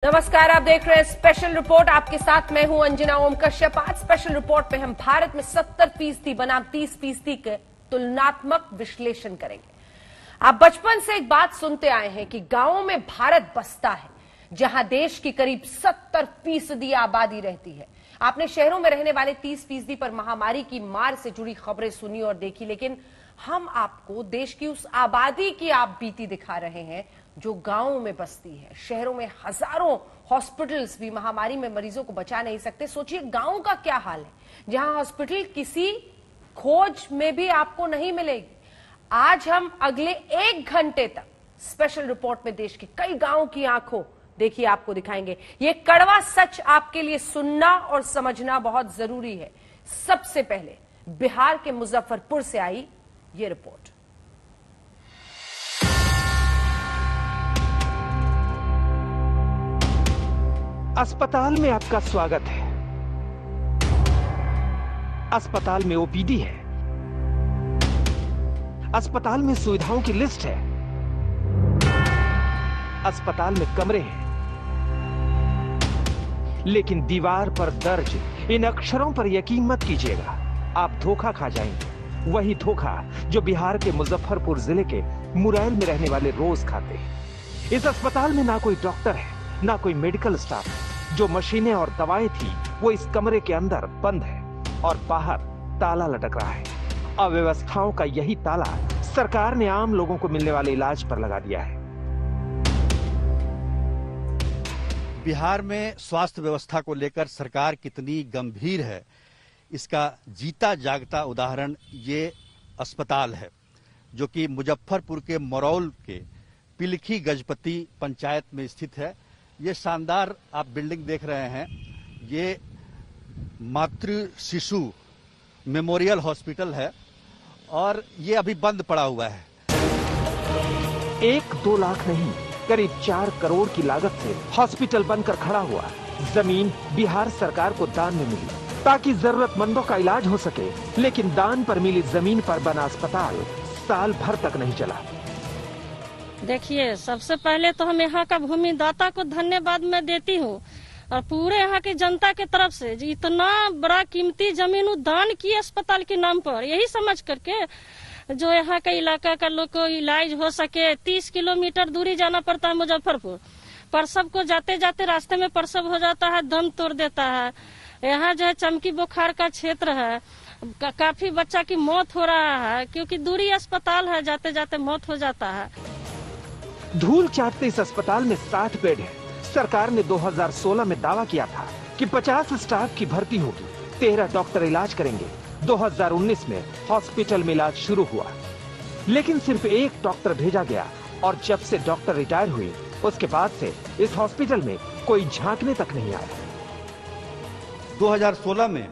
नमस्कार, आप देख रहे हैं स्पेशल रिपोर्ट। आपके साथ मैं हूं अंजना ओम कश्यप। आज स्पेशल रिपोर्ट में हम भारत में 70% बनाम 30% के तुलनात्मक विश्लेषण करेंगे। आप बचपन से एक बात सुनते आए हैं कि गांवों में भारत बसता है, जहां देश की करीब 70% आबादी रहती है। आपने शहरों में रहने वाले 30% पर महामारी की मार से जुड़ी खबरें सुनी और देखी, लेकिन हम आपको देश की उस आबादी की आप बीती दिखा रहे हैं जो गांवों में बसती है। शहरों में हजारों हॉस्पिटल्स भी महामारी में मरीजों को बचा नहीं सकते। सोचिए गांवों का क्या हाल है, जहां हॉस्पिटल किसी खोज में भी आपको नहीं मिलेगी। आज हम अगले 1 घंटे तक स्पेशल रिपोर्ट में देश के कई गांवों की आंखों देखिए आपको दिखाएंगे। ये कड़वा सच आपके लिए सुनना और समझना बहुत जरूरी है। सबसे पहले बिहार के मुजफ्फरपुर से आई ये रिपोर्ट। अस्पताल में आपका स्वागत है। अस्पताल में ओपीडी है। अस्पताल में सुविधाओं की लिस्ट है। अस्पताल में कमरे हैं, लेकिन दीवार पर दर्ज इन अक्षरों पर यकीन मत कीजिएगा, आप धोखा खा जाएंगे। वही धोखा जो बिहार के मुजफ्फरपुर जिले के मुरैल में रहने वाले रोज खाते हैं। इस अस्पताल में ना कोई डॉक्टर है, ना कोई मेडिकल स्टाफ है। जो मशीनें और दवाएं थी वो इस कमरे के अंदर बंद है और बाहर ताला लटक रहा है। अव्यवस्थाओं का यही ताला सरकार ने आम लोगों को मिलने वाले इलाज पर लगा दिया है। बिहार में स्वास्थ्य व्यवस्था को लेकर सरकार कितनी गंभीर है, इसका जीता जागता उदाहरण ये अस्पताल है, जो कि मुजफ्फरपुर के मरौल के पिलखी गजपति पंचायत में स्थित है। ये शानदार आप बिल्डिंग देख रहे हैं, ये मातृ शिशु मेमोरियल हॉस्पिटल है और ये अभी बंद पड़ा हुआ है। 1-2 लाख नहीं, करीब 4 करोड़ की लागत से हॉस्पिटल बनकर खड़ा हुआ। जमीन बिहार सरकार को दान में मिली ताकि जरूरतमंदों का इलाज हो सके, लेकिन दान पर मिली जमीन पर बना अस्पताल साल भर तक नहीं चला। देखिए, सबसे पहले तो हम यहाँ का भूमि दाता को धन्यवाद मैं देती हूँ और पूरे यहाँ की जनता के तरफ से इतना बड़ा कीमती जमीन दान की अस्पताल के नाम पर, यही समझ करके जो यहाँ का इलाका का लोग को इलाज हो सके। 30 किलोमीटर दूरी जाना पड़ता है मुजफ्फरपुर। प्रसव को जाते जाते रास्ते में प्रसव हो जाता है, दम तोड़ देता है। यहाँ जो है चमकी बुखार का क्षेत्र है, काफी बच्चा की मौत हो रहा है क्योंकि दूरी अस्पताल है, जाते जाते मौत हो जाता है। धूल चाटते इस अस्पताल में 60 बेड है। सरकार ने 2016 में दावा किया था कि 50 स्टाफ की भर्ती होगी, 13 डॉक्टर इलाज करेंगे। 2019 में हॉस्पिटल में इलाज शुरू हुआ, लेकिन सिर्फ 1 डॉक्टर भेजा गया और जब से डॉक्टर रिटायर हुए उसके बाद से इस हॉस्पिटल में कोई झांकने तक नहीं आया। 2016 में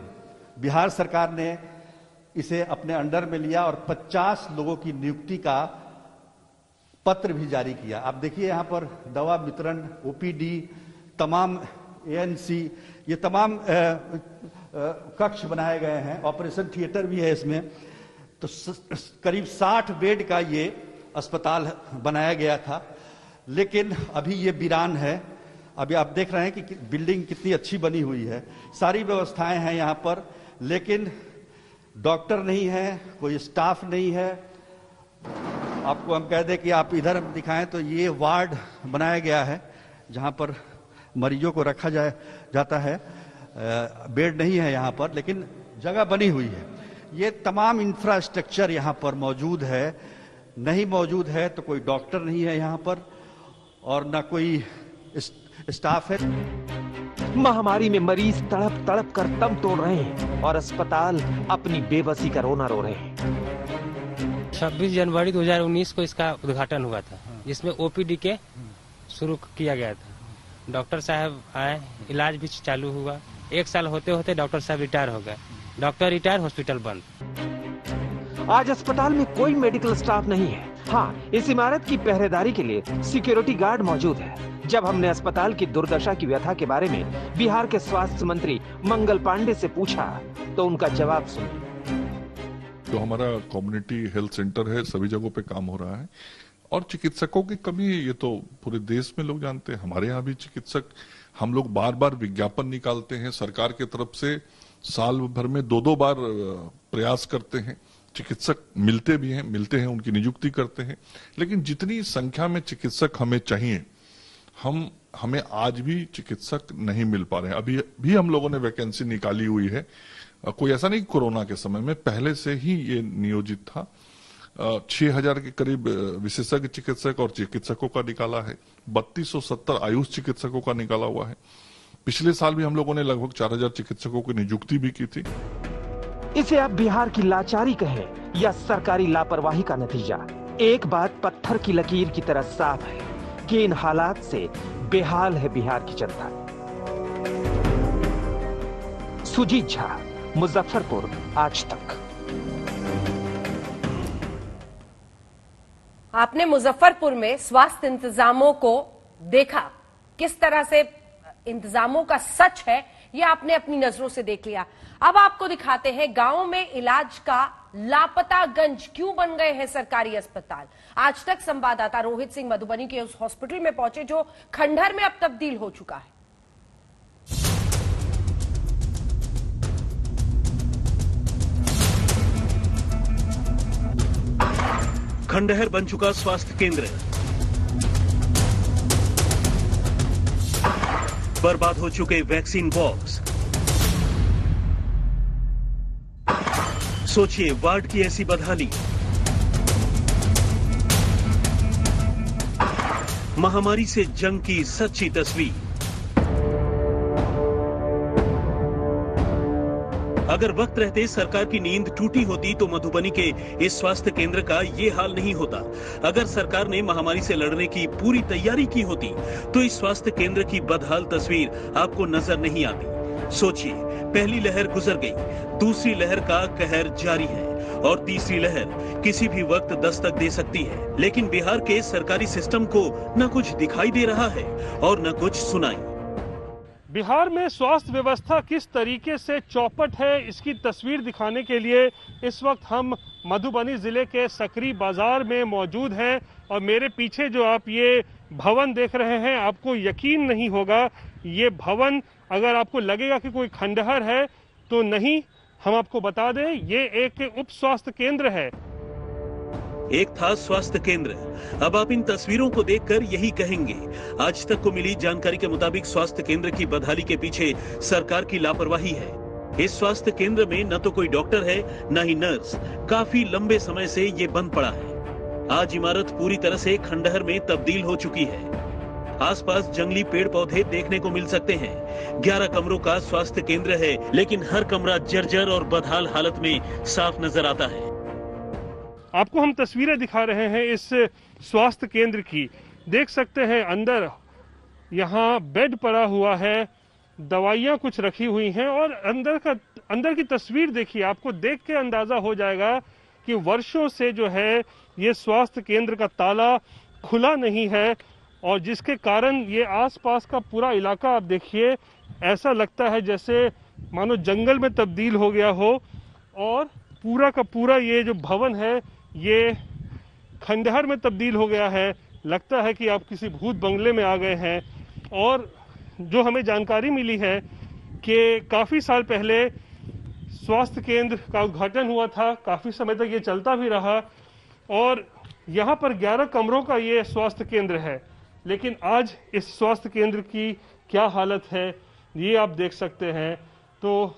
बिहार सरकार ने इसे अपने अंडर में लिया और 50 लोगों की नियुक्ति का पत्र भी जारी किया। आप देखिए यहाँ पर दवा वितरण, ओपीडी, तमाम एएनसी, ये तमाम कक्ष बनाए गए हैं। ऑपरेशन थिएटर भी है इसमें। तो करीब 60 बेड का ये अस्पताल बनाया गया था, लेकिन अभी ये वीरान है। अभी आप देख रहे हैं कि बिल्डिंग कितनी अच्छी बनी हुई है, सारी व्यवस्थाएं हैं यहाँ पर, लेकिन डॉक्टर नहीं है, कोई स्टाफ नहीं है। आपको हम कह दें कि आप इधर दिखाएं तो ये वार्ड बनाया गया है जहां पर मरीजों को रखा जाता है। बेड नहीं है यहाँ पर, लेकिन जगह बनी हुई है। ये तमाम इंफ्रास्ट्रक्चर यहाँ पर मौजूद है। नहीं मौजूद है तो कोई डॉक्टर नहीं है यहाँ पर और ना कोई स्टाफ है। महामारी में मरीज तड़प तड़प कर दम तोड़ रहे हैं और अस्पताल अपनी बेबसी का रोना रो रहे हैं। 26 जनवरी 2019 को इसका उद्घाटन हुआ था, जिसमें ओपीडी के शुरू किया गया था। डॉक्टर साहब आए, इलाज भी चालू हुआ। 1 साल होते होते डॉक्टर साहब रिटायर हो गए। डॉक्टर रिटायर, हॉस्पिटल बंद। आज अस्पताल में कोई मेडिकल स्टाफ नहीं है। हाँ, इस इमारत की पहरेदारी के लिए सिक्योरिटी गार्ड मौजूद है। जब हमने अस्पताल की दुर्दशा की व्यथा के बारे में बिहार के स्वास्थ्य मंत्री मंगल पांडे से पूछा तो उनका जवाब सुनिए। जो हमारा कम्युनिटी हेल्थ सेंटर है, सभी जगहों पे काम हो रहा है और चिकित्सकों की कमी है, ये तो पूरे देश में लोग जानते हैं। हमारे यहाँ भी चिकित्सक, हम लोग बार बार विज्ञापन निकालते हैं सरकार की तरफ से, साल भर में 2-2 बार प्रयास करते हैं, चिकित्सक मिलते भी हैं, मिलते हैं, उनकी नियुक्ति करते हैं, लेकिन जितनी संख्या में चिकित्सक हमें चाहिए, हमें आज भी चिकित्सक नहीं मिल पा रहे हैं। अभी भी हम लोगों ने वैकेंसी निकाली हुई है, कोई ऐसा नहीं कोरोना के समय में, पहले से ही ये नियोजित था। 6000 के करीब विशेषज्ञ चिकित्सक और चिकित्सकों का निकाला है, 3270 आयुष चिकित्सकों का निकाला हुआ है। पिछले साल भी हम लोगों ने लगभग 4000 चिकित्सकों की नियुक्ति भी की थी। इसे आप बिहार की लाचारी कहें या सरकारी लापरवाही का नतीजा, एक बात पत्थर की लकीर की तरह साफ है कि इन हालात से बेहाल है बिहार की जनता। सुजीत झा, मुजफ्फरपुर, आज तक। आपने मुजफ्फरपुर में स्वास्थ्य इंतजामों को देखा, किस तरह से इंतजामों का सच है ये आपने अपनी नजरों से देख लिया। अब आपको दिखाते हैं गांव में इलाज का लापतागंज क्यों बन गए हैं सरकारी अस्पताल। आज तक संवाददाता रोहित सिंह मधुबनी के उस हॉस्पिटल में पहुंचे जो खंडहर में अब तब्दील हो चुका है। खंडहर बन चुका स्वास्थ्य केंद्र, बर्बाद हो चुके वैक्सीन बॉक्स। सोचिए वार्ड की ऐसी बदहाली, महामारी से जंग की सच्ची तस्वीर। अगर वक्त रहते सरकार की नींद टूटी होती तो मधुबनी के इस स्वास्थ्य केंद्र का ये हाल नहीं होता। अगर सरकार ने महामारी से लड़ने की पूरी तैयारी की होती तो इस स्वास्थ्य केंद्र की बदहाल तस्वीर आपको नजर नहीं आती। सोचिए, पहली लहर गुजर गई, दूसरी लहर का कहर जारी है और तीसरी लहर किसी भी वक्त दस्तक दे सकती है। लेकिन बिहार के सरकारी सिस्टम को न कुछ दिखाई दे रहा है और न कुछ सुनाई। बिहार में स्वास्थ्य व्यवस्था किस तरीके से चौपट है, इसकी तस्वीर दिखाने के लिए इस वक्त हम मधुबनी जिले के सकरी बाजार में मौजूद हैं और मेरे पीछे जो आप ये भवन देख रहे हैं, आपको यकीन नहीं होगा, ये भवन अगर आपको लगेगा कि कोई खंडहर है तो नहीं। हम आपको बता दें, ये एक उप स्वास्थ्य केंद्र है। एक था स्वास्थ्य केंद्र, अब आप इन तस्वीरों को देखकर यही कहेंगे। आज तक को मिली जानकारी के मुताबिक स्वास्थ्य केंद्र की बदहाली के पीछे सरकार की लापरवाही है। इस स्वास्थ्य केंद्र में न तो कोई डॉक्टर है न ही नर्स। काफी लंबे समय से ये बंद पड़ा है। आज इमारत पूरी तरह से खंडहर में तब्दील हो चुकी है। आसपास जंगली पेड़ पौधे देखने को मिल सकते हैं। 11 कमरों का स्वास्थ्य केंद्र है, लेकिन हर कमरा जर्जर और बदहाल हालत में साफ नजर आता है। आपको हम तस्वीरें दिखा रहे हैं इस स्वास्थ्य केंद्र की। देख सकते हैं अंदर यहाँ बेड पड़ा हुआ है, दवाइयाँ कुछ रखी हुई हैं और अंदर की तस्वीर देखिए, आपको देख के अंदाजा हो जाएगा कि वर्षों से जो है ये स्वास्थ्य केंद्र का ताला खुला नहीं है और जिसके कारण ये आसपास का पूरा इलाका आप देखिए, ऐसा लगता है जैसे मानो जंगल में तब्दील हो गया हो और पूरा का पूरा ये जो भवन है ये खंडहर में तब्दील हो गया है। लगता है कि आप किसी भूत बंगले में आ गए हैं। और जो हमें जानकारी मिली है कि काफ़ी साल पहले स्वास्थ्य केंद्र का उद्घाटन हुआ था, काफ़ी समय तक ये चलता भी रहा और यहाँ पर 11 कमरों का ये स्वास्थ्य केंद्र है। लेकिन आज इस स्वास्थ्य केंद्र की क्या हालत है ये आप देख सकते हैं। तो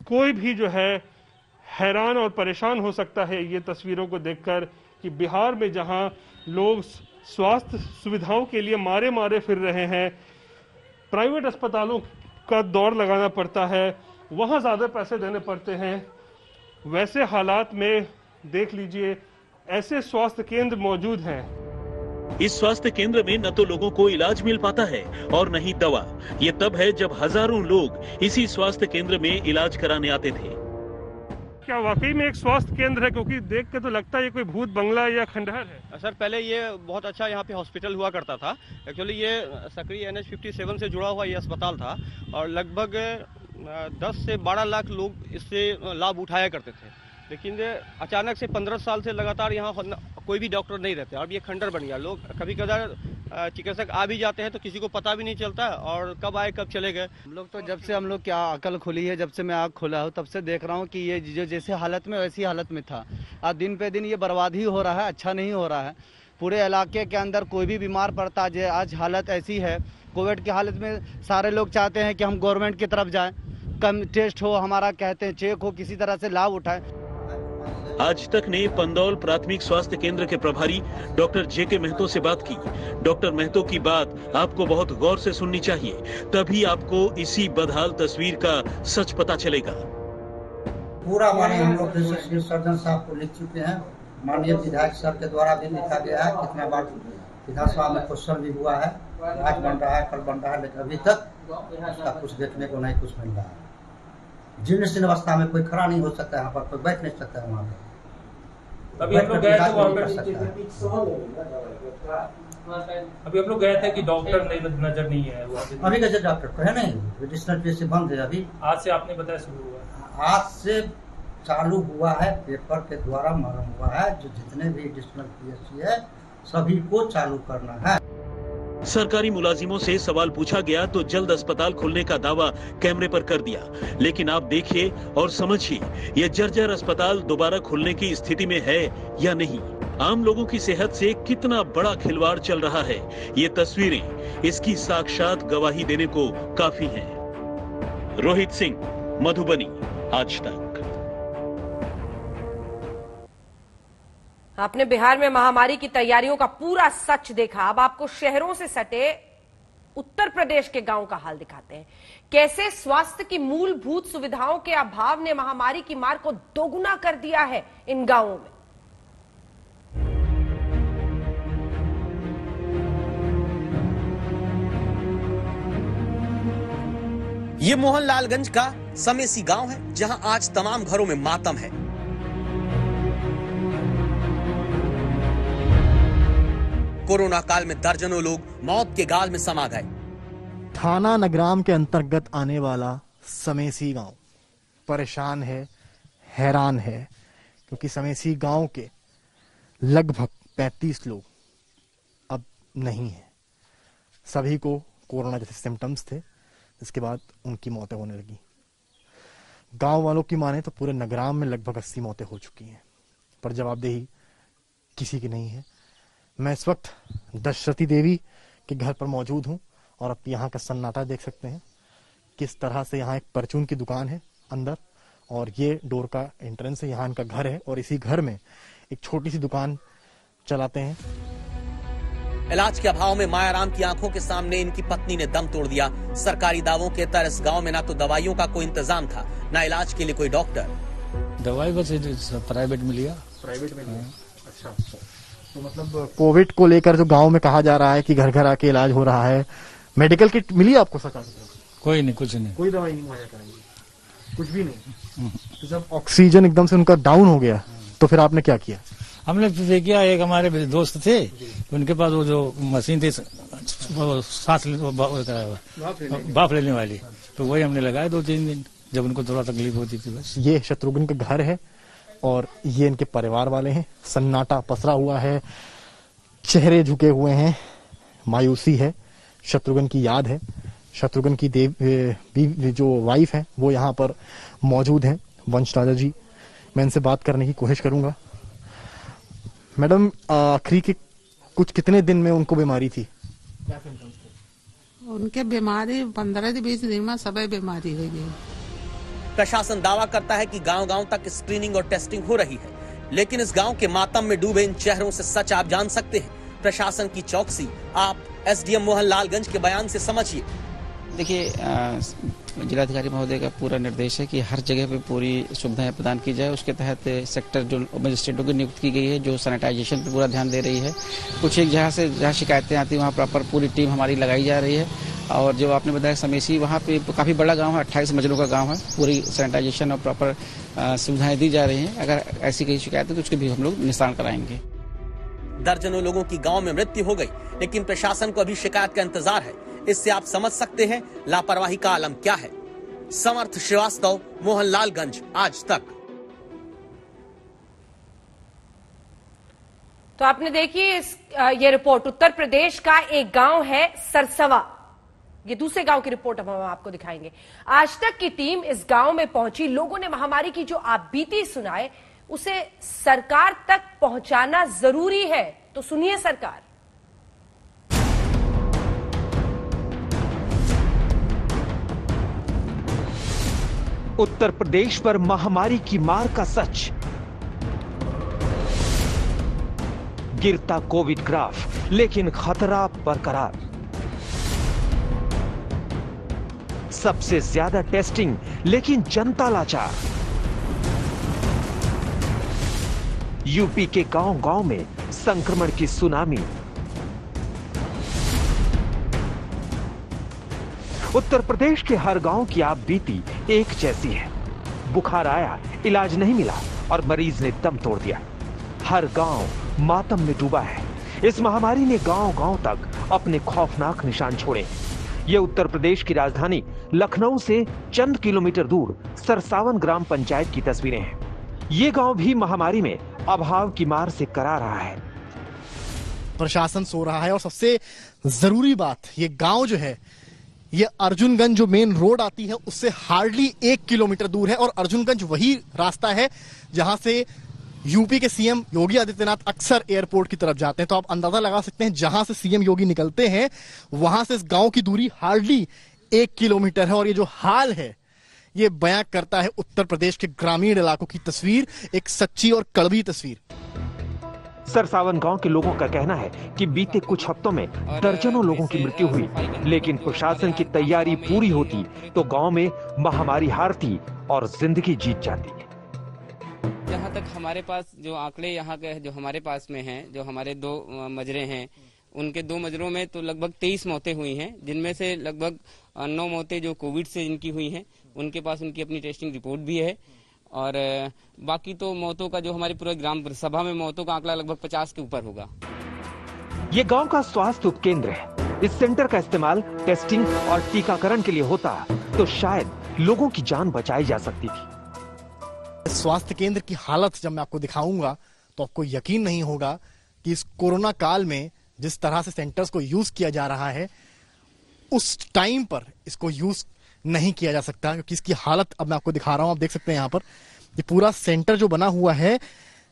कोई भी जो है हैरान और परेशान हो सकता है ये तस्वीरों को देखकर कि बिहार में जहां लोग स्वास्थ्य सुविधाओं के लिए मारे मारे फिर रहे हैं, प्राइवेट अस्पतालों का दौड़ लगाना पड़ता है, वहां ज़्यादा पैसे देने पड़ते हैं, वैसे हालात में देख लीजिए ऐसे स्वास्थ्य केंद्र मौजूद हैं। इस स्वास्थ्य केंद्र में न तो लोगों को इलाज मिल पाता है और न ही दवा। ये तब है जब हजारों लोग इसी स्वास्थ्य केंद्र में इलाज कराने आते थे। क्या वाकई में एक स्वास्थ्य केंद्र है? क्योंकि देख के तो लगता है ये कोई भूत बंगला या खंडहर है। सर पहले ये बहुत अच्छा यहाँ पे हॉस्पिटल हुआ करता था। एक्चुअली ये सकरी NH57 से जुड़ा हुआ ये अस्पताल था और लगभग 10 से 12 लाख लोग इससे लाभ उठाया करते थे। लेकिन अचानक से 15 साल से लगातार यहाँ कोई भी डॉक्टर नहीं रहते। अब ये खंडर बन गया, लोग कभी कभार चिकित्सक आ भी जाते हैं तो किसी को पता भी नहीं चलता और कब आए कब चले गए। हम लोग तो जब से हम लोग क्या अकल खुली है, जब से मैं आँख खोला हूँ तब से देख रहा हूँ कि ये जो जैसे हालत में वैसी हालत में था। आज दिन पे दिन ये बर्बाद ही हो रहा है, अच्छा नहीं हो रहा है। पूरे इलाके के अंदर कोई भी बीमार पड़ता है, आज हालत ऐसी है। कोविड की हालत में सारे लोग चाहते हैं कि हम गवर्नमेंट की तरफ जाएं, कम टेस्ट हो, हमारा कहते हैं चेक हो, किसी तरह से लाभ उठाएं। आज तक ने पंदौल प्राथमिक स्वास्थ्य केंद्र के प्रभारी डॉक्टर जेके महतो से बात की। डॉक्टर महतो की बात आपको बहुत गौर से सुननी चाहिए, तभी आपको इसी बदहाल तस्वीर का सच पता चलेगा। पूरा माननीय हम लोग सिविल सर्जन साहब को लिख चुके हैं, माननीय विधायक सर के द्वारा भी लिखा गया है। कितना बार विधानसभा में क्वेश्चन भी हुआ है, आज बन रहा है, कल बन रहा है, लेकिन अभी तक उसका कुछ देखने को नहीं कुछ मिल रहा है। जीर्ण अवस्था में कोई खड़ा नहीं हो सकता, यहाँ पर कोई बैठ नहीं सकता है। वहाँ पे अभी हम लोग गए थे वहाँ पे, अभी हम लोग गए थे कि डॉक्टर नहीं नजर नहीं है अभी कैसे डॉक्टर तो है नहीं, मेडिसिनल पीएचसी बंद है अभी। आज से आपने बताया शुरू हुआ, आज से चालू हुआ है, पेपर के द्वारा मालूम हुआ है। जो जितने भी एडिशनल पीएचसी है सभी को चालू करना है। सरकारी मुलाजिमों से सवाल पूछा गया तो जल्द अस्पताल खुलने का दावा कैमरे पर कर दिया, लेकिन आप देखिए और समझिए ये जर्जर अस्पताल दोबारा खुलने की स्थिति में है या नहीं। आम लोगों की सेहत से कितना बड़ा खिलवाड़ चल रहा है, ये तस्वीरें इसकी साक्षात गवाही देने को काफी हैं। रोहित सिंह, मधुबनी, आज तक। आपने बिहार में महामारी की तैयारियों का पूरा सच देखा। अब आपको शहरों से सटे उत्तर प्रदेश के गांव का हाल दिखाते हैं। कैसे स्वास्थ्य की मूलभूत सुविधाओं के अभाव ने महामारी की मार को दोगुना कर दिया है इन गांवों में। ये मोहनलालगंज का समेसी गांव है, जहां आज तमाम घरों में मातम है। कोरोना काल में दर्जनों लोग मौत के गाल में समा गए। थाना नगराम के अंतर्गत आने वाला समेसी गांव परेशान है, हैरान है, क्योंकि समेसी गांव के लगभग 35 लोग अब नहीं है। सभी को कोरोना जैसे सिम्टम्स थे, इसके बाद उनकी मौतें होने लगी। गांव वालों की माने तो पूरे नगराम में लगभग 80 मौतें हो चुकी हैं, पर जवाबदेही किसी की नहीं है। मैं इस वक्त दशरथी देवी के घर पर मौजूद हूं और अब यहाँ का सन्नाटा देख सकते हैं। किस तरह से यहाँ एक परचून की दुकान है अंदर, और ये डोर का एंट्रेंस है, यहाँ इनका घर है और इसी घर में एक छोटी सी दुकान चलाते हैं। इलाज के अभाव में मायाराम की आंखों के सामने इनकी पत्नी ने दम तोड़ दिया। सरकारी दावों के तरह इस गांव में ना तो दवाइयों का कोई इंतजाम था, ना इलाज के लिए कोई डॉक्टर। दवाई बस प्राइवेट में लिया। प्राइवेट में लिया, अच्छा। तो मतलब कोविड को लेकर जो गांव में कहा जा रहा है कि घर घर आके इलाज हो रहा है, मेडिकल किट मिली आपको सरकार से? कोई नहीं, कुछ नहीं, कोई दवाई नहीं मुहैया कराई, कुछ भी नहीं। तो जब ऑक्सीजन एकदम से उनका डाउन हो गया तो फिर आपने क्या किया? हमने फिर किया, एक हमारे दोस्त थे, उनके पास वो जो मशीन थी सांस भाप लेने वाली, तो वही हमने लगाया 2-3 दिन, जब उनको थोड़ा तकलीफ होती थी बस। ये शत्रुघ्न का घर है और ये इनके परिवार वाले हैं। सन्नाटा पसरा हुआ है, चेहरे झुके हुए हैं, मायूसी है, शत्रुघ्न की याद है। शत्रुघ्न की जो वाइफ है वो यहाँ पर मौजूद हैं, वंश राजा जी। मैं इनसे बात करने की कोशिश करूंगा। मैडम, आखिरी के कुछ कितने दिन में उनको बीमारी थी? क्या सिम्टम्स थे उनके? बीमारी 15 से 20 दिन में सभी बीमारी हो गई। प्रशासन दावा करता है कि गांव-गांव तक स्क्रीनिंग और टेस्टिंग हो रही है, लेकिन इस गांव के मातम में डूबे इन चेहरों से सच आप जान सकते हैं। प्रशासन की चौकसी आप एसडीएम मोहनलालगंज के बयान से समझिए। देखिए, जिलाधिकारी महोदय का पूरा निर्देश है कि हर जगह पे पूरी सुविधाएं प्रदान की जाए। उसके तहत सेक्टर जो मजिस्ट्रेटों की नियुक्ति की गई है, जो सैनिटाइजेशन पे पूरा ध्यान दे रही है। कुछ एक जहाँ शिकायतें आती हैं वहाँ प्रॉपर पूरी टीम हमारी लगाई जा रही है। और जो आपने बताया समेसी, वहाँ पे काफी बड़ा गांव है, 28 मंजिलों का गांव है। पूरी सैनिटाइजेशन और प्रॉपर सुविधाएं दी जा रही हैं। अगर ऐसी कोई शिकायत है तो उसके भी हम लोग निस्तारण कराएंगे। दर्जनों लोगों की गांव में मृत्यु हो गई, लेकिन प्रशासन को अभी शिकायत का इंतजार है। इससे आप समझ सकते हैं लापरवाही का आलम क्या है। समर्थ श्रीवास्तव, मोहनलालगंज, आज तक। तो आपने देखिए ये रिपोर्ट, उत्तर प्रदेश का एक गांव है सरसवा। ये दूसरे गांव की रिपोर्ट अब हम आपको दिखाएंगे। आज तक की टीम इस गांव में पहुंची, लोगों ने महामारी की जो आप बीती सुनाए उसे सरकार तक पहुंचाना जरूरी है। तो सुनिए सरकार। उत्तर प्रदेश पर महामारी की मार का सच। गिरता कोविड ग्राफ, लेकिन खतरा बरकरार। सबसे ज्यादा टेस्टिंग, लेकिन जनता लाचार। यूपी के गांव-गांव में संक्रमण की सुनामी। उत्तर प्रदेश के हर गांव की आप बीती एक जैसी है। बुखार आया, इलाज नहीं मिला और मरीज ने दम तोड़ दिया। हर गांव मातम में डूबा है। इस महामारी ने गांव-गांव तक अपने खौफनाक निशान छोड़े। ये उत्तर प्रदेश की राजधानी लखनऊ से चंद किलोमीटर दूर सरसावन ग्राम पंचायत की तस्वीरें हैं। ये गांव भी महामारी में अभाव की मार से करा रहा है। प्रशासन सो रहा है और सबसे जरूरी बात, ये गांव जो है, ये अर्जुनगंज जो मेन रोड आती है उससे हार्डली 1 किलोमीटर दूर है। और अर्जुनगंज वही रास्ता है जहां से यूपी के सीएम योगी आदित्यनाथ अक्सर एयरपोर्ट की तरफ जाते हैं। तो आप अंदाजा लगा सकते हैं जहां से सीएम योगी निकलते हैं वहां से इस गांव की दूरी हार्डली 1 किलोमीटर है। और ये जो हाल है ये बयां करता है उत्तर प्रदेश के ग्रामीण इलाकों की तस्वीर, एक सच्ची और कड़वी तस्वीर। सरसावन गांव के लोगों का कहना है कि बीते कुछ हफ्तों में दर्जनों लोगों की मृत्यु हुई, लेकिन प्रशासन की तैयारी पूरी होती तो गांव में महामारी हारती और जिंदगी जीत जाती। जहाँ तक हमारे पास जो आंकड़े यहाँ के जो हमारे पास में हैं, जो हमारे 2 मजरे हैं, उनके 2 मजरों में तो लगभग 23 मौतें हुई हैं, जिनमें से लगभग 9 मौतें जो कोविड से जिनकी हुई हैं, उनके पास उनकी अपनी टेस्टिंग रिपोर्ट भी है। और बाकी तो मौतों का जो हमारी पूरे ग्राम सभा में मौतों का आंकड़ा लगभग 50 के ऊपर होगा। ये गांव का स्वास्थ्य उपकेंद्र है। इस सेंटर का इस्तेमाल टेस्टिंग और टीकाकरण के लिए होता तो शायद लोगों की जान बचाई जा सकती थी। स्वास्थ्य केंद्र की हालत जब मैं आपको दिखाऊंगा तो आपको यकीन नहीं होगा कि इस कोरोना काल में जिस तरह से सेंटर्स को यूज किया जा रहा है उस टाइम पर इसको यूज नहीं किया जा सकता, क्योंकि इसकी हालत अब मैं आपको दिखा रहा हूं। आप देख सकते हैं यहाँ पर ये पूरा सेंटर जो बना हुआ है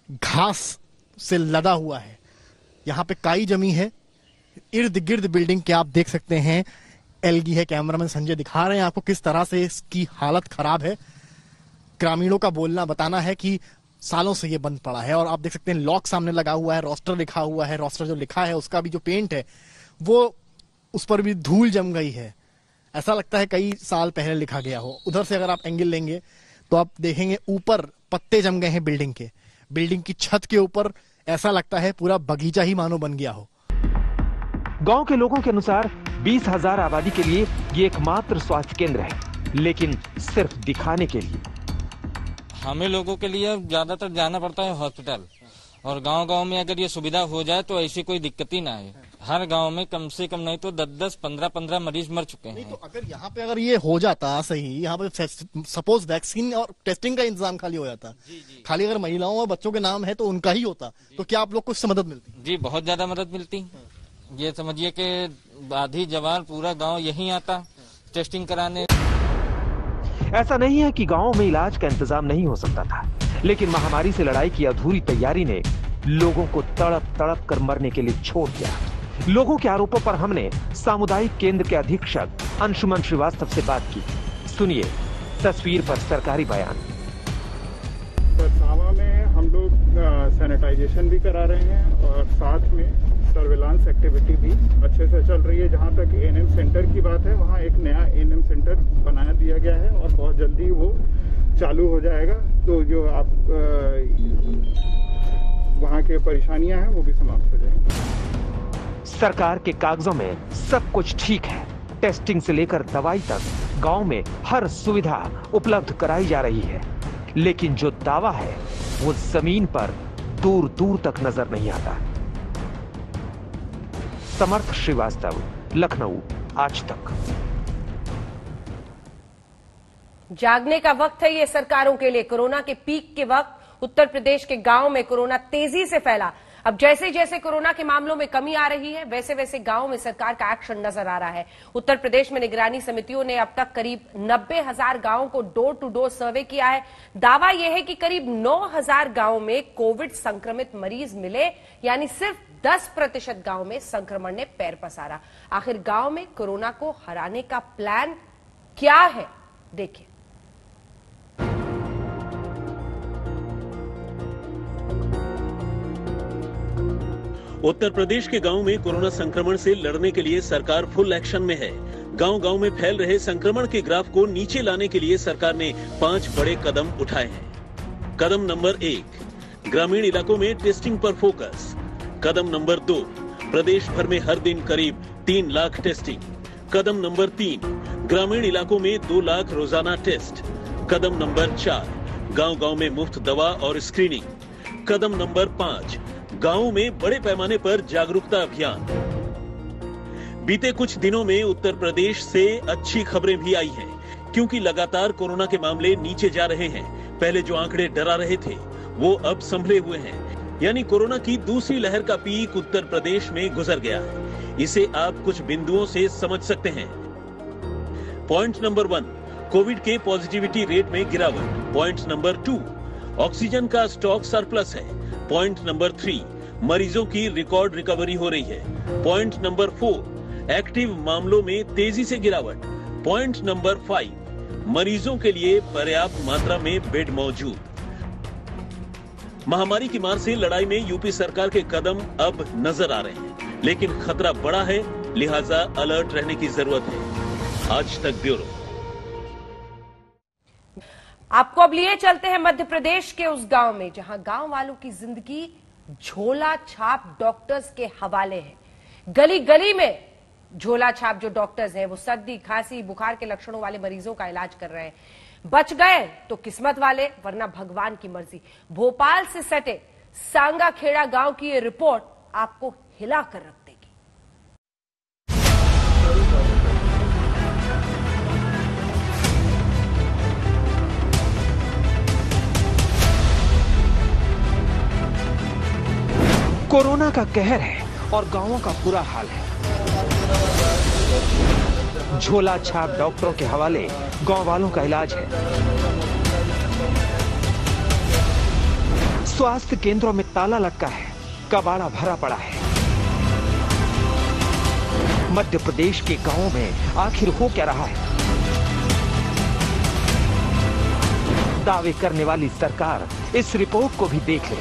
घास से लदा हुआ है। यहाँ पे काई जमी है, इर्द गिर्द बिल्डिंग के आप देख सकते हैं एलगी है। कैमरामैन संजय दिखा रहे हैं आपको किस तरह से इसकी हालत खराब है। ग्रामीणों का बोलना बताना है कि सालों से ये बंद पड़ा है। और आप देख सकते हैं लॉक सामने लगा हुआ है, रोस्टर लिखा हुआ है। रोस्टर जो लिखा है उसका भी जो पेंट है वो उस पर भी धूल जम गई है। ऐसा लगता है कई साल पहले लिखा गया हो। उधर से अगर आप एंगल लेंगे तो आप देखेंगे ऊपर पत्ते जम गए हैं बिल्डिंग के। बिल्डिंग की छत के ऊपर ऐसा लगता है पूरा बगीचा ही मानो बन गया हो। गांव के लोगों के अनुसार 20,000 आबादी के लिए ये एकमात्र स्वास्थ्य केंद्र है, लेकिन सिर्फ दिखाने के लिए। हमें लोगों के लिए ज्यादातर जाना पड़ता है हॉस्पिटल, और गांव-गांव में अगर ये सुविधा हो जाए तो ऐसी कोई दिक्कत ही ना आए। हर गांव में कम से कम नहीं तो 10-10, 15-15 मरीज मर चुके हैं। तो अगर यहाँ पे अगर ये हो जाता सही, यहाँ पे सपोज वैक्सीन और टेस्टिंग का इंतजाम खाली हो जाता, खाली अगर महिलाओं और बच्चों के नाम है तो उनका ही होता, तो क्या आप लोग को इससे मदद मिलती? जी बहुत ज्यादा मदद मिलती। ये समझिए कि आधी जवान पूरा गाँव यही आता टेस्टिंग कराने। ऐसा नहीं है कि गांव में इलाज का इंतजाम नहीं हो सकता था, लेकिन महामारी से लड़ाई की अधूरी तैयारी ने लोगों को तड़प तड़प कर मरने के लिए छोड़ दिया। लोगों के आरोपों पर हमने सामुदायिक केंद्र के अधीक्षक अंशुमन श्रीवास्तव से बात की। सुनिए तस्वीर पर सरकारी बयान। सरसावा में हम लोग सैनिटाइजेशन भी करा रहे हैं और साथ में सर्विलांस एक्टिविटी भी अच्छे से चल रही है। जहां तक एएनएम सेंटर की बात है, वहां एक नया एएनएम सेंटर बना दिया गया है और बहुत जल्दी वो चालू हो जाएगा। तो जो आप वहां के परेशानियां हैं वो भी समाप्त हो जाएंगी। सरकार के कागजों में सब कुछ ठीक है। टेस्टिंग से लेकर दवाई तक गांव में हर सुविधा उपलब्ध कराई जा रही है, लेकिन जो दावा है वो जमीन पर दूर दूर तक नजर नहीं आता। समर्थ श्रीवास्तव, लखनऊ, आज तक। जागने का वक्त है ये सरकारों के लिए। कोरोना के पीक के वक्त उत्तर प्रदेश के गांव में कोरोना तेजी से फैला। अब जैसे जैसे कोरोना के मामलों में कमी आ रही है, वैसे वैसे गांव में सरकार का एक्शन नजर आ रहा है। उत्तर प्रदेश में निगरानी समितियों ने अब तक करीब 90,000 गांवों को डोर टू डोर सर्वे किया है। दावा यह है कि करीब 9,000 गांवों में कोविड संक्रमित मरीज मिले, यानी सिर्फ 10% गांव में संक्रमण ने पैर पसारा। आखिर गांव में कोरोना को हराने का प्लान क्या है, देखिए। उत्तर प्रदेश के गांव में कोरोना संक्रमण से लड़ने के लिए सरकार फुल एक्शन में है। गांव-गांव में फैल रहे संक्रमण के ग्राफ को नीचे लाने के लिए सरकार ने 5 बड़े कदम उठाए हैं। कदम नंबर 1, ग्रामीण इलाकों में टेस्टिंग पर फोकस। कदम नंबर 2, प्रदेश भर में हर दिन करीब 3 लाख टेस्टिंग। कदम नंबर 3, ग्रामीण इलाकों में 2 लाख रोजाना टेस्ट। कदम नंबर 4, गांव-गांव में मुफ्त दवा और स्क्रीनिंग। कदम नंबर 5, गांवों में बड़े पैमाने पर जागरूकता अभियान। बीते कुछ दिनों में उत्तर प्रदेश से अच्छी खबरें भी आई हैं, क्योंकि लगातार कोरोना के मामले नीचे जा रहे हैं। पहले जो आंकड़े डरा रहे थे, वो अब संभले हुए हैं। यानी कोरोना की दूसरी लहर का पीक उत्तर प्रदेश में गुजर गया है। इसे आप कुछ बिंदुओं से समझ सकते हैं। पॉइंट नंबर 1, कोविड के पॉजिटिविटी रेट में गिरावट। पॉइंट नंबर 2, ऑक्सीजन का स्टॉक सरप्लस है। पॉइंट नंबर 3, मरीजों की रिकॉर्ड रिकवरी हो रही है। पॉइंट नंबर 4, एक्टिव मामलों में तेजी से गिरावट। पॉइंट नंबर 5, मरीजों के लिए पर्याप्त मात्रा में बेड मौजूद। महामारी की मार से लड़ाई में यूपी सरकार के कदम अब नजर आ रहे हैं, लेकिन खतरा बड़ा है, लिहाजा अलर्ट रहने की जरूरत है। आज तक ब्यूरो। आपको अब लिए चलते हैं मध्य प्रदेश के उस गांव में, जहां गांव वालों की जिंदगी झोला छाप डॉक्टर्स के हवाले है। गली गली में झोला छाप जो डॉक्टर्स हैं, वो सर्दी, खांसी, बुखार के लक्षणों वाले मरीजों का इलाज कर रहे हैं। बच गए तो किस्मत वाले, वरना भगवान की मर्जी। भोपाल से सटे सांगाखेड़ा गांव की ये रिपोर्ट आपको हिला कर रख देगी। कोरोना का कहर है और गांवों का बुरा हाल है। झोला छाप डॉक्टरों के हवाले गांव वालों का इलाज है। स्वास्थ्य केंद्रों में ताला लटका है, कबाड़ा भरा पड़ा है। मध्य प्रदेश के गांवों में आखिर हो क्या रहा है? दावे करने वाली सरकार इस रिपोर्ट को भी देख ले।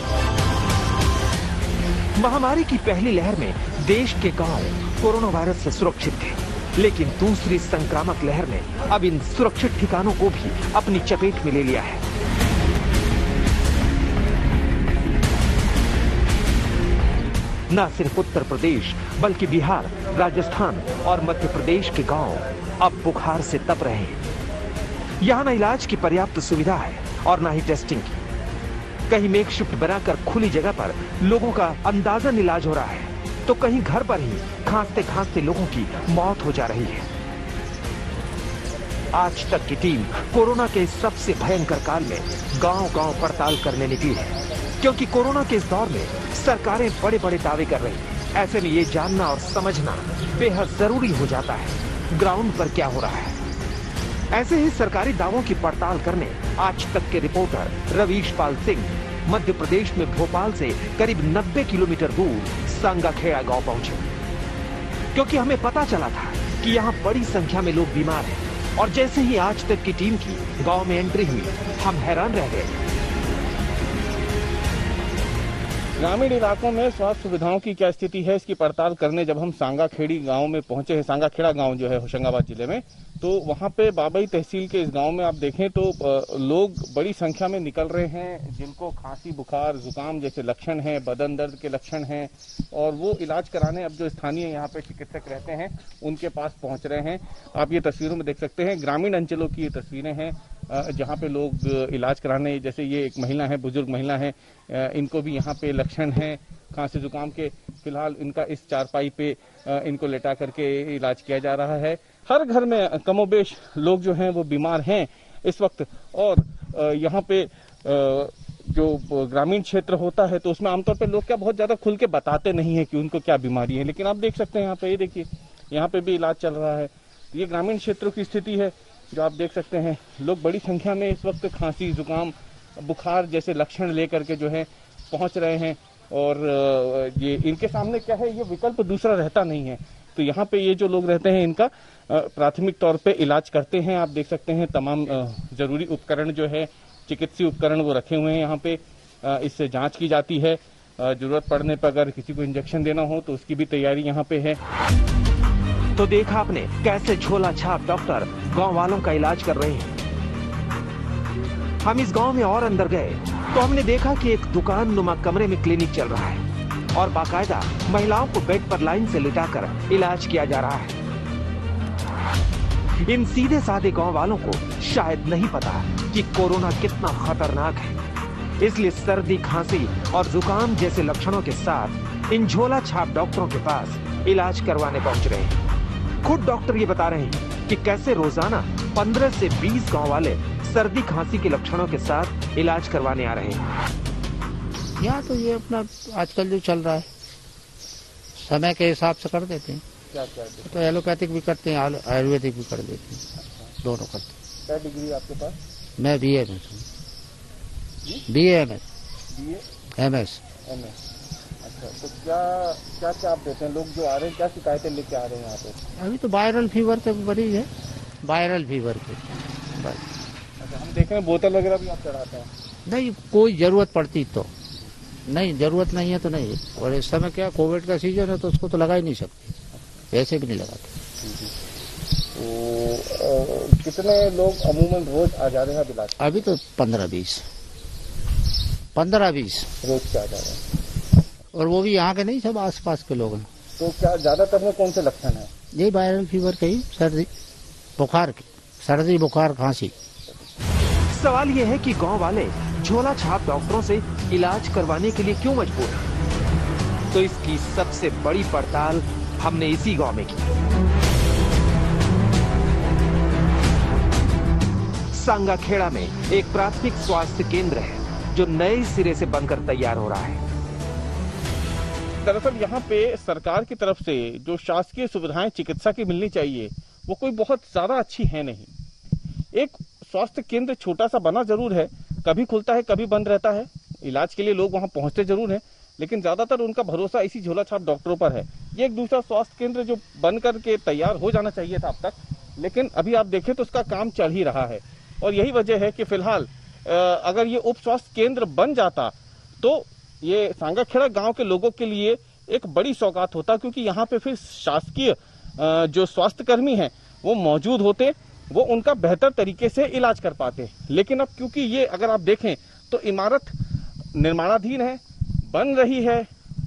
महामारी की पहली लहर में देश के गांव कोरोना वायरस से सुरक्षित थे, लेकिन दूसरी संक्रामक लहर ने अब इन सुरक्षित ठिकानों को भी अपनी चपेट में ले लिया है। न सिर्फ उत्तर प्रदेश बल्कि बिहार, राजस्थान और मध्य प्रदेश के गांव अब बुखार से तप रहे हैं। यहां न इलाज की पर्याप्त सुविधा है और न ही टेस्टिंग की। कहीं मेकशिफ्ट बनाकर खुली जगह पर लोगों का अंदाजन इलाज हो रहा है, तो कहीं घर पर ही खांसते खांसते लोगों की मौत हो जा रही है। आज तक की टीम कोरोना के इस सबसे भयंकर काल में गांव-गांव पड़ताल करने निकली है, क्योंकि कोरोना के इस दौर में सरकारें बड़े बड़े दावे कर रही हैं। ऐसे में ये जानना और समझना बेहद जरूरी हो जाता है ग्राउंड पर क्या हो रहा है। ऐसे ही सरकारी दावों की पड़ताल करने आज तक के रिपोर्टर रवीश पाल सिंह मध्य प्रदेश में भोपाल से करीब 90 किलोमीटर दूर सांगाखेड़ा गांव पहुंचे, क्योंकि हमें पता चला था कि यहां बड़ी संख्या में लोग बीमार हैं। और जैसे ही आज तक की टीम की गांव में एंट्री हुई, हम हैरान रह गए। ग्रामीण इलाकों में स्वास्थ्य सुविधाओं की क्या स्थिति है, इसकी पड़ताल करने जब हम सांगाखेड़ी गांव में पहुंचे हैं, सांगाखेड़ा गांव जो है होशंगाबाद जिले में, तो वहां पे बाबई तहसील के इस गांव में आप देखें तो लोग बड़ी संख्या में निकल रहे हैं, जिनको खांसी, बुखार, जुकाम जैसे लक्षण हैं, बदन दर्द के लक्षण हैं, और वो इलाज कराने अब जो स्थानीय यहाँ पे चिकित्सक रहते हैं उनके पास पहुंच रहे हैं। आप ये तस्वीरों में देख सकते हैं, ग्रामीण अंचलों की ये तस्वीरें हैं जहाँ पे लोग इलाज कराने, जैसे ये एक महिला है, बुजुर्ग महिला है, इनको भी यहाँ पे लक्षण हैं खांसी जुकाम के। फिलहाल इनका इस चारपाई पे इनको लेटा करके इलाज किया जा रहा है। हर घर में कमोबेश लोग जो हैं वो बीमार हैं इस वक्त, और यहाँ पे जो ग्रामीण क्षेत्र होता है तो उसमें आमतौर पर लोग क्या बहुत ज्यादा खुल के बताते नहीं है कि उनको क्या बीमारी है, लेकिन आप देख सकते हैं यहाँ पे, ये देखिए यहाँ पे भी इलाज चल रहा है। ये ग्रामीण क्षेत्रों की स्थिति है जो आप देख सकते हैं। लोग बड़ी संख्या में इस वक्त खांसी, जुकाम, बुखार जैसे लक्षण लेकर के जो है पहुंच रहे हैं, और ये इनके सामने क्या है, ये विकल्प दूसरा रहता नहीं है। तो यहाँ पे ये जो लोग रहते हैं इनका प्राथमिक तौर पे इलाज करते हैं। आप देख सकते हैं तमाम जरूरी उपकरण जो है, चिकित्सीय उपकरण वो रखे हुए हैं यहाँ पे। इससे जांच की जाती है, जरूरत पड़ने पर अगर किसी को इंजेक्शन देना हो तो उसकी भी तैयारी यहाँ पे है। तो देखा आपने कैसे झोला छाप डॉक्टर गांव वालों का इलाज कर रहे हैं। हम इस गांव में और अंदर गए तो हमने देखा कि एक दुकान नुमा कमरे में क्लिनिक चल रहा है और बाकायदा महिलाओं को बेड पर लाइन से लिटाकर इलाज किया जा रहा है। इन सीधे साधे गांव वालों को शायद नहीं पता कि कोरोना कितना खतरनाक है, इसलिए सर्दी, खांसी और जुकाम जैसे लक्षणों के साथ इन झोला छाप डॉक्टरों के पास इलाज करवाने पहुंच रहे हैं। खुद डॉक्टर ये बता रहे हैं कि कैसे रोजाना 15 से 20 गांव वाले सर्दी, खांसी के लक्षणों के साथ इलाज करवाने आ रहे हैं। यहाँ तो ये अपना आजकल जो चल रहा है समय के हिसाब से कर देते हैं। क्या तो एलोपैथिक भी करते हैं, आयुर्वेदिक भी कर देते हैं, दोनों करते हैं। क्या डिग्री आपके पास? मैं BA में हूँ। BA MS। अच्छा, तो क्या आप देते हैं? लोग जो आ रहे हैं क्या शिकायतें लेके आ रहे हैं यहाँ पे? अभी तो वायरल फीवर के मरीज है, वायरल फीवर के। अच्छा, हम देख रहे हैं बोतल वगैरह भी आप चढ़ाते हैं? नहीं, कोई जरूरत पड़ती तो नहीं, जरूरत नहीं है तो नहीं। और इस समय क्या कोविड का सीजन है तो उसको तो लगा ही नहीं सकते, वैसे भी नहीं लगाते। तो कितने लोग अमूमन रोज आ जा रहे हैं इलाज? अभी तो 15-20 रोज के आ जा रहे हैं, और वो भी यहाँ के नहीं, सब आसपास के लोग हैं। तो क्या ज्यादातर में कौन से लक्षण है? यही वायरल फीवर के ही, सर्दी बुखार, खांसी। सवाल यह है कि गांव वाले झोला छाप डॉक्टरों से इलाज करवाने के लिए क्यों मजबूर हैं? तो इसकी सबसे बड़ी पड़ताल हमने इसी गांव में की। सांगाखेड़ा में एक प्राथमिक स्वास्थ्य केंद्र है जो नए सिरे से बनकर तैयार हो रहा है। दरअसल यहाँ पे सरकार की तरफ से जो शासकीय सुविधाएं चिकित्सा की मिलनी चाहिए वो कोई बहुत ज्यादा अच्छी है नहीं। एक स्वास्थ्य केंद्र छोटा सा बना जरूर है, कभी खुलता है कभी बंद रहता है, इलाज के लिए लोग वहां पहुंचते जरूर हैं, लेकिन ज्यादातर उनका भरोसा इसी झोला छाप डॉक्टरों पर है। ये एक दूसरा स्वास्थ्य केंद्र जो बन करके तैयार हो जाना चाहिए था अब तक, लेकिन अभी आप देखें तो उसका काम चल ही रहा है। और यही वजह है कि फिलहाल अगर ये उप स्वास्थ्य केंद्र बन जाता तो ये सांगाखेड़ा गांव के लोगों के लिए एक बड़ी सौगात होता, क्योंकि यहाँ पे फिर शासकीय जो स्वास्थ्य कर्मी हैं वो मौजूद होते, वो उनका बेहतर तरीके से इलाज कर पाते। लेकिन अब क्योंकि ये अगर आप देखें तो इमारत निर्माणाधीन है, बन रही है,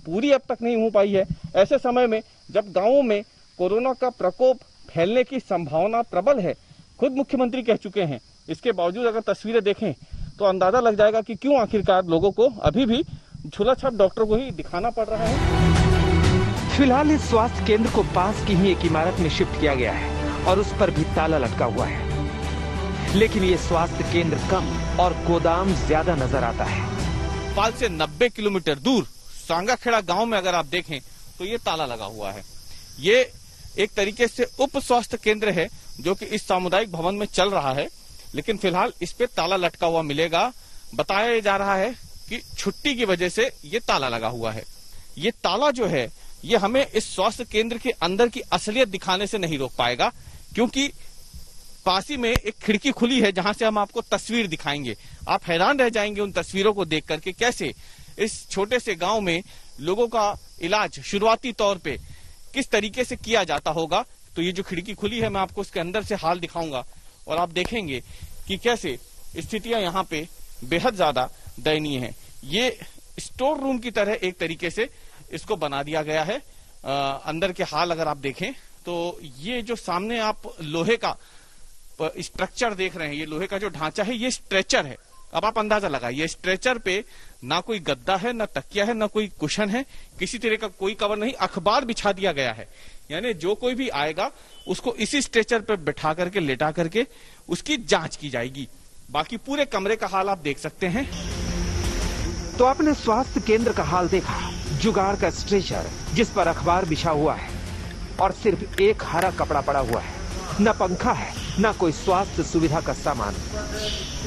पूरी अब तक नहीं हो पाई है। ऐसे समय में जब गांवों में कोरोना का प्रकोप फैलने की संभावना प्रबल है, खुद मुख्यमंत्री कह चुके हैं, इसके बावजूद अगर तस्वीरें देखें तो अंदाजा लग जाएगा कि क्यों आखिरकार लोगों को अभी भी झोला छाप डॉक्टर को ही दिखाना पड़ रहा है। फिलहाल इस स्वास्थ्य केंद्र को पास की ही एक इमारत में शिफ्ट किया गया है और उस पर भी ताला लटका हुआ है, लेकिन ये स्वास्थ्य केंद्र कम और गोदाम ज्यादा नजर आता है। पाल से 90 किलोमीटर दूर सांगाखेड़ा गांव में अगर आप देखें तो ये ताला लगा हुआ है। ये एक तरीके से उप स्वास्थ्य केंद्र है जो कि इस सामुदायिक भवन में चल रहा है, लेकिन फिलहाल इस पे ताला लटका हुआ मिलेगा। बताया जा रहा है कि छुट्टी की वजह से ये ताला लगा हुआ है। ये ताला जो है ये हमें इस स्वास्थ्य केंद्र के अंदर की असलियत दिखाने से नहीं रोक पाएगा, क्योंकि पास ही में एक खिड़की खुली है जहां से हम आपको तस्वीर दिखाएंगे। आप हैरान रह जाएंगे उन तस्वीरों को देख करके, कैसे इस छोटे से गांव में लोगों का इलाज शुरुआती तौर पे किस तरीके से किया जाता होगा। तो ये जो खिड़की खुली है मैं आपको उसके अंदर से हाल दिखाऊंगा और आप देखेंगे कि कैसे स्थितियां यहाँ पे बेहद ज्यादा दयनीय है। ये स्टोर रूम की तरह एक तरीके से इसको बना दिया गया है। अंदर के हाल अगर आप देखें तो ये जो सामने आप लोहे का स्ट्रक्चर देख रहे हैं, ये लोहे का जो ढांचा है ये स्ट्रेचर है। अब आप अंदाजा लगाइए, स्ट्रेचर पे ना कोई गद्दा है, ना तकिया है, ना कोई कुशन है, किसी तरह का कोई कवर नहीं, अखबार बिछा दिया गया है। यानी जो कोई भी आएगा उसको इसी स्ट्रेचर पे बिठा करके लेटा करके उसकी जांच की जाएगी। बाकी पूरे कमरे का हाल आप देख सकते हैं। तो आपने स्वास्थ्य केंद्र का हाल देखा। जुगाड़ का स्ट्रेचर जिस पर अखबार बिछा हुआ है और सिर्फ एक हरा कपड़ा पड़ा हुआ है, न पंखा है न कोई स्वास्थ्य सुविधा का सामान।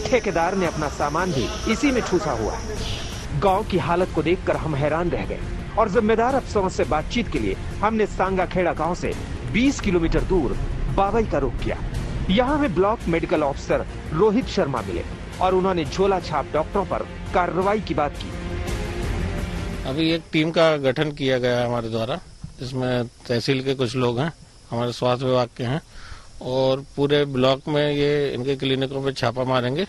ठेकेदार ने अपना सामान भी इसी में ठूसा हुआ है। गांव की हालत को देखकर हम हैरान रह गए और जिम्मेदार अफसरों से बातचीत के लिए हमने सांगाखेड़ा गांव से 20 किलोमीटर दूर बाबई का रुख किया। यहाँ हमें block medical officer Rohit Sharma मिले और उन्होंने झोला छाप डॉक्टरों पर कार्रवाई की बात की। अभी एक टीम का गठन किया गया है हमारे द्वारा, इसमें तहसील के कुछ लोग हैं, हमारे स्वास्थ्य विभाग के हैं, और पूरे ब्लॉक में ये इनके क्लिनिकों पे छापा मारेंगे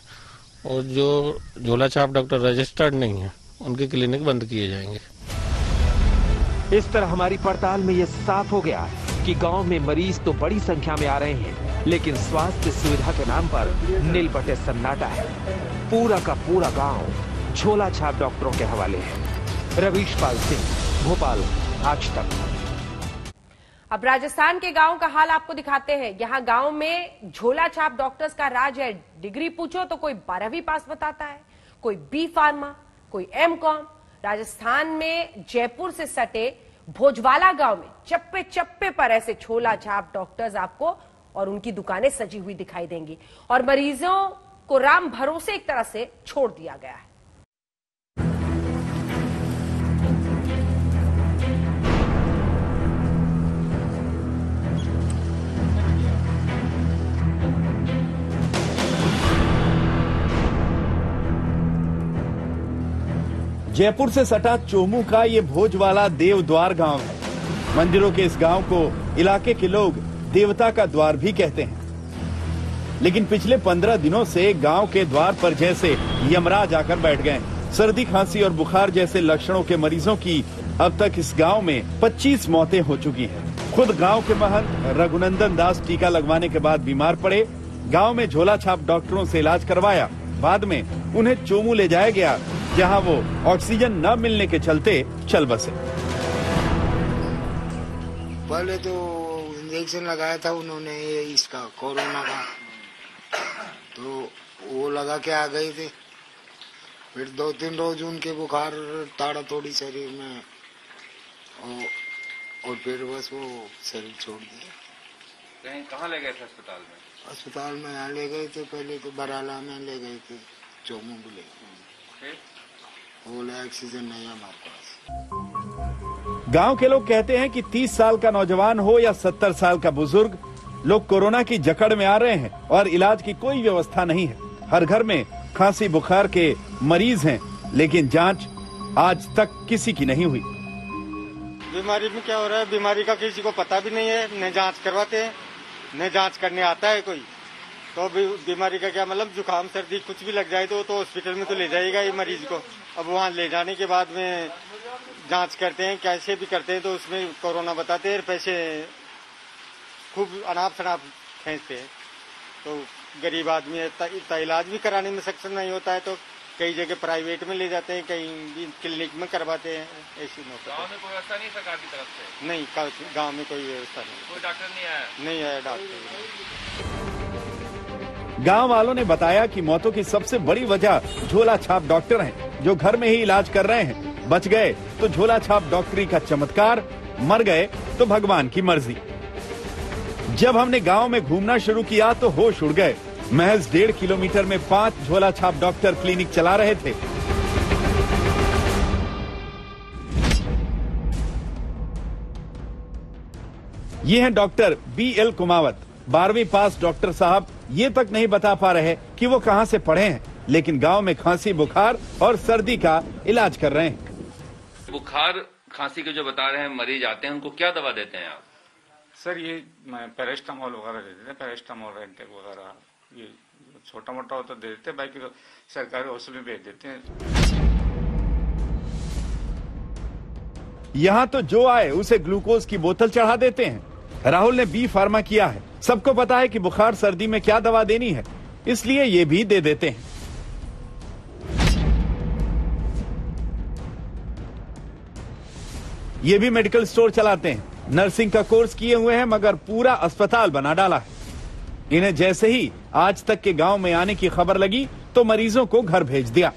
और जो झोला छाप डॉक्टर रजिस्टर्ड नहीं है उनके क्लिनिक बंद किए जाएंगे। इस तरह हमारी पड़ताल में ये साफ हो गया कि गांव में मरीज तो बड़ी संख्या में आ रहे हैं, लेकिन स्वास्थ्य सुविधा के नाम पर नील बटे सन्नाटा है। पूरा का पूरा गांव झोला छाप डॉक्टरों के हवाले है। रवीश पाल सिंह, भोपाल, आज तक। अब राजस्थान के गांव का हाल आपको दिखाते हैं। यहाँ गांव में झोला छाप डॉक्टर्स का राज है। डिग्री पूछो तो कोई 12वीं पास बताता है, कोई बी फार्मा, कोई एमकॉम। राजस्थान में जयपुर से सटे भोजवाला गांव में चप्पे चप्पे पर ऐसे झोला छाप डॉक्टर्स आपको और उनकी दुकानें सजी हुई दिखाई देंगी और मरीजों को राम भरोसे एक तरह से छोड़ दिया गया है। जयपुर से सटा चोमू का ये भोजवाला देवद्वार गांव है। मंदिरों के इस गांव को इलाके के लोग देवता का द्वार भी कहते हैं। लेकिन पिछले 15 दिनों से गांव के द्वार पर जैसे यमराज आकर बैठ गए। सर्दी, खांसी और बुखार जैसे लक्षणों के मरीजों की अब तक इस गांव में 25 मौतें हो चुकी हैं। खुद गांव के महंत रघुनंदन दास टीका लगवाने के बाद बीमार पड़े। गांव में झोला छाप डॉक्टरों से इलाज करवाया। बाद में उन्हें चोमू ले जाया गया, जहां वो ऑक्सीजन न मिलने के चलते चल बसे। पहले तो इंजेक्शन लगाया था उन्होंने इसका कोरोना का, तो वो लगा के आ गए थे। फिर 2-3 रोज उनके बुखार ताड़ा थोड़ी शरीर में और फिर बस वो शरीर छोड़ दिया। कहाँ ले गए थे अस्पताल में? अस्पताल में यहाँ ले गए थे, पहले तो बराला में ले गए थे, चोमू भी ले गए। बोले ऑक्सीजन नहीं हमारे पास। गांव के लोग कहते हैं कि 30 साल का नौजवान हो या 70 साल का बुजुर्ग, लोग कोरोना की जकड़ में आ रहे हैं और इलाज की कोई व्यवस्था नहीं है। हर घर में खांसी बुखार के मरीज हैं, लेकिन जांच आज तक किसी की नहीं हुई। बीमारी में क्या हो रहा है, बीमारी का किसी को पता भी नहीं है, न जांच करवाते हैं, न जांच करने आता है कोई। तो बीमारी का क्या मतलब, जुकाम सर्दी कुछ भी लग जाए तो हॉस्पिटल में तो ले जाएगा ये मरीज को। अब वहाँ ले जाने के बाद में जांच करते हैं, कैसे भी करते हैं, तो उसमें कोरोना बताते हैं, पैसे खूब अनाप शनाप खींचते हैं। तो गरीब आदमी इतना इलाज भी कराने में सक्षम नहीं होता है, तो कई जगह प्राइवेट में ले जाते हैं, कहीं क्लिनिक में करवाते हैं। ऐसी गाँव में कोई व्यवस्था नहीं सरकार की तरफ से? नहीं, गाँव में कोई व्यवस्था नहीं। कोई डॉक्टर नहीं आया? नहीं आया डॉक्टर। गांव वालों ने बताया कि मौतों की सबसे बड़ी वजह झोला छाप डॉक्टर हैं, जो घर में ही इलाज कर रहे हैं। बच गए तो झोला छाप डॉक्टरी का चमत्कार, मर गए तो भगवान की मर्जी। जब हमने गांव में घूमना शुरू किया तो होश उड़ गए। महज 1.5 किलोमीटर में 5 झोला छाप डॉक्टर क्लिनिक चला रहे थे। ये हैं डॉक्टर BL कुमावत, 12वीं पास डॉक्टर साहब। ये तक नहीं बता पा रहे कि वो कहां से पढ़े हैं, लेकिन गांव में खांसी बुखार और सर्दी का इलाज कर रहे हैं। बुखार खांसी के जो बता रहे हैं मरीज आते हैं, उनको क्या दवा देते हैं आप? सर ये पैरास्टामोल वगैरह दे देते हैं, पैरास्टामोल रेंटेक वगैरह, ये छोटा मोटा होता दे देते हैं, बाकी तो सरकारी हॉस्पिटल में भेज देते हैं। यहाँ तो जो आए उसे ग्लूकोज की बोतल चढ़ा देते हैं। राहुल ने बी फार्मा किया है, सबको पता है कि बुखार सर्दी में क्या दवा देनी है, इसलिए ये भी दे देते हैं। ये भी मेडिकल स्टोर चलाते हैं, नर्सिंग का कोर्स किए हुए हैं, मगर पूरा अस्पताल बना डाला है। इन्हें जैसे ही आज तक के गांव में आने की खबर लगी तो मरीजों को घर भेज दिया।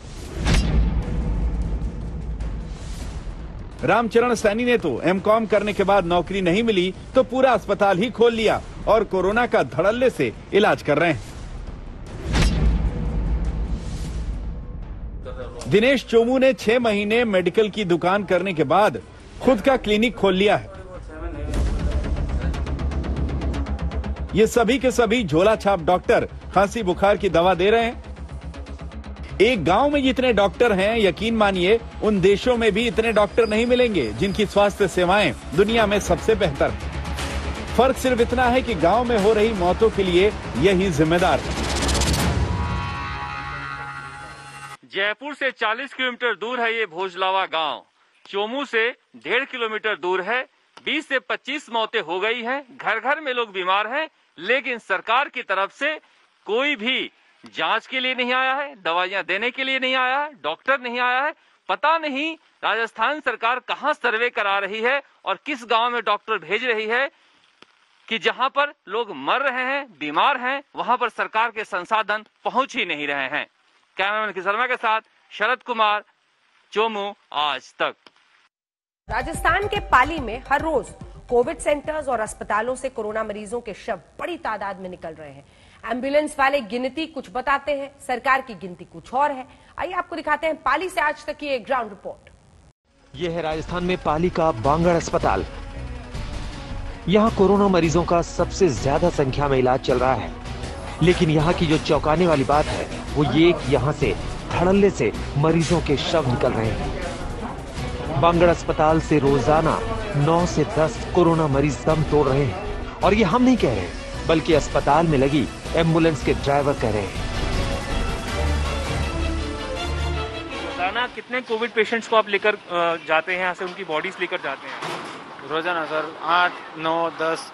रामचरण सैनी ने तो एमकॉम करने के बाद नौकरी नहीं मिली तो पूरा अस्पताल ही खोल लिया और कोरोना का धड़ल्ले से इलाज कर रहे हैं। दिनेश चोमू ने 6 महीने मेडिकल की दुकान करने के बाद खुद का क्लिनिक खोल लिया है। ये सभी के सभी झोला छाप डॉक्टर खांसी बुखार की दवा दे रहे हैं। एक गांव में जितने डॉक्टर हैं, यकीन मानिए उन देशों में भी इतने डॉक्टर नहीं मिलेंगे जिनकी स्वास्थ्य सेवाएं दुनिया में सबसे बेहतर है। फर्क सिर्फ इतना है कि गांव में हो रही मौतों के लिए यही जिम्मेदार है। जयपुर से 40 किलोमीटर दूर है ये भोजलावा गांव। चोमू से 1.5 किलोमीटर दूर है। 20 से 25 मौतें हो गई हैं। घर घर में लोग बीमार हैं, लेकिन सरकार की तरफ से कोई भी जांच के लिए नहीं आया है, दवाइयां देने के लिए नहीं आया है, डॉक्टर नहीं आया है। पता नहीं राजस्थान सरकार कहां सर्वे करा रही है और किस गांव में डॉक्टर भेज रही है कि जहां पर लोग मर रहे हैं, बीमार हैं, वहां पर सरकार के संसाधन पहुंच ही नहीं रहे हैं। कैमरामैन किशोर शर्मा के साथ शरद कुमार, चोमू, आज तक। राजस्थान के पाली में हर रोज कोविड सेंटर्स और अस्पतालों से कोरोना मरीजों के शव बड़ी तादाद में निकल रहे हैं। एम्बुलेंस वाले गिनती कुछ बताते हैं, सरकार की गिनती कुछ और है। आइए आपको दिखाते हैं पाली से आज तक की एक ग्राउंड रिपोर्ट। यह है राजस्थान में पाली का बांगड़ अस्पताल। यहाँ कोरोना मरीजों का सबसे ज्यादा संख्या में इलाज चल रहा है, लेकिन यहाँ की जो चौंकाने वाली बात है वो ये कि यहाँ से धड़ल्ले से मरीजों के शव निकल रहे हैं। बांगड़ अस्पताल से रोजाना 9 से 10 कोरोना मरीज दम तोड़ रहे हैं और ये हम नहीं कह रहे, बल्कि अस्पताल में लगी एम्बुलेंस के ड्राइवर कह रहे हैं। रोजाना कितने कोविड पेशेंट्स को आप लेकर जाते हैं यहाँ से, उनकी बॉडीज लेकर जाते हैं? रोजाना सर 8, 9, 10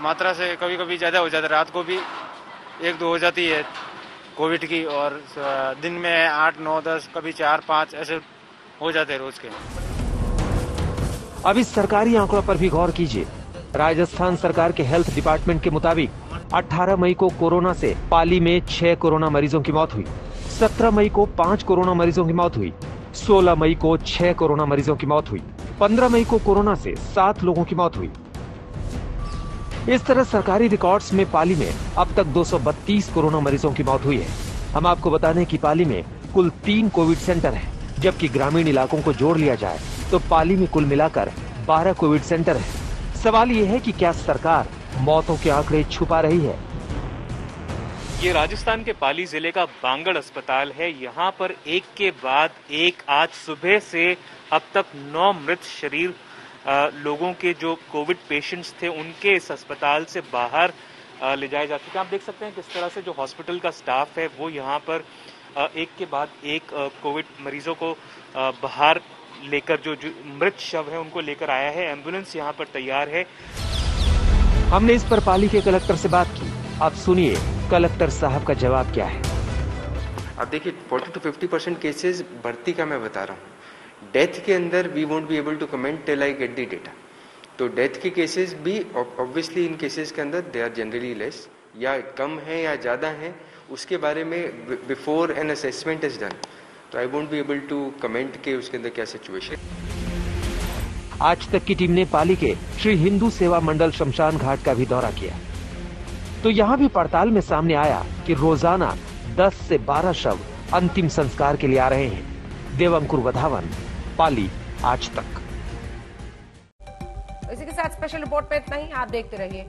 मात्रा से, कभी कभी ज्यादा हो जाता है। रात को भी 1-2 हो जाती है कोविड की, और दिन में 8, 9, 10, कभी 4, 5 ऐसे हो जाते हैं रोज के। अब इस सरकारी आंकड़ों पर भी गौर कीजिए। राजस्थान सरकार के हेल्थ डिपार्टमेंट के मुताबिक 18 मई को कोरोना से पाली में 6 कोरोना मरीजों की मौत हुई। 17 मई को 5 कोरोना मरीजों की मौत हुई। 16 मई को 6 कोरोना मरीजों की मौत हुई। 15 मई को कोरोना से 7 लोगों की मौत हुई। इस तरह सरकारी रिकॉर्ड्स में पाली में अब तक 232 कोरोना मरीजों की मौत हुई है। हम आपको बता दें कि पाली में कुल 3 कोविड सेंटर हैं, जबकि ग्रामीण इलाकों को जोड़ लिया जाए तो पाली में कुल मिलाकर 12 कोविड सेंटर हैं। सवाल ये है कि क्या सरकार मौतों के आंकड़े छुपा रही है? ये राजस्थान के पाली जिले का बांगड़ अस्पताल है। यहाँ पर एक के बाद एक आज सुबह से अब तक 9 मृत शरीर लोगों के जो कोविड पेशेंट्स थे उनके इस अस्पताल से बाहर ले जाए जा चुके हैं। आप देख सकते हैं किस तरह से जो हॉस्पिटल का स्टाफ है वो यहाँ पर एक के बाद एक कोविड मरीजों को बाहर लेकर जो मृत शव है उनको लेकर आया है। एम्बुलेंस यहाँ पर तैयार है। हमने इस पर पाली के कलेक्टर से बात की। आप सुनिए कलेक्टर साहब का जवाब क्या है। अब देखिए 40 to 50% केसेस भर्ती का मैं बता रहा हूँ। डेथ के अंदर we won't be able to comment till I get the data. तो डेथ के केसेस भी ऑब्वियसली इन केसेस के अंदर दे आर जनरली लेस, या कम है या ज्यादा है, उसके बारे में before an assessment is done, तो I won't be able to comment के उसके अंदर क्या सिचुएशन। आज तक की टीम ने पाली के श्री हिंदू सेवा मंडल शमशान घाट का भी दौरा किया, तो यहाँ भी पड़ताल में सामने आया कि रोजाना 10 से 12 शव अंतिम संस्कार के लिए आ रहे हैं। देवंकुर वधावन, पाली, आज तक। इसी के साथ स्पेशल रिपोर्ट में इतना ही। आप देखते रहिए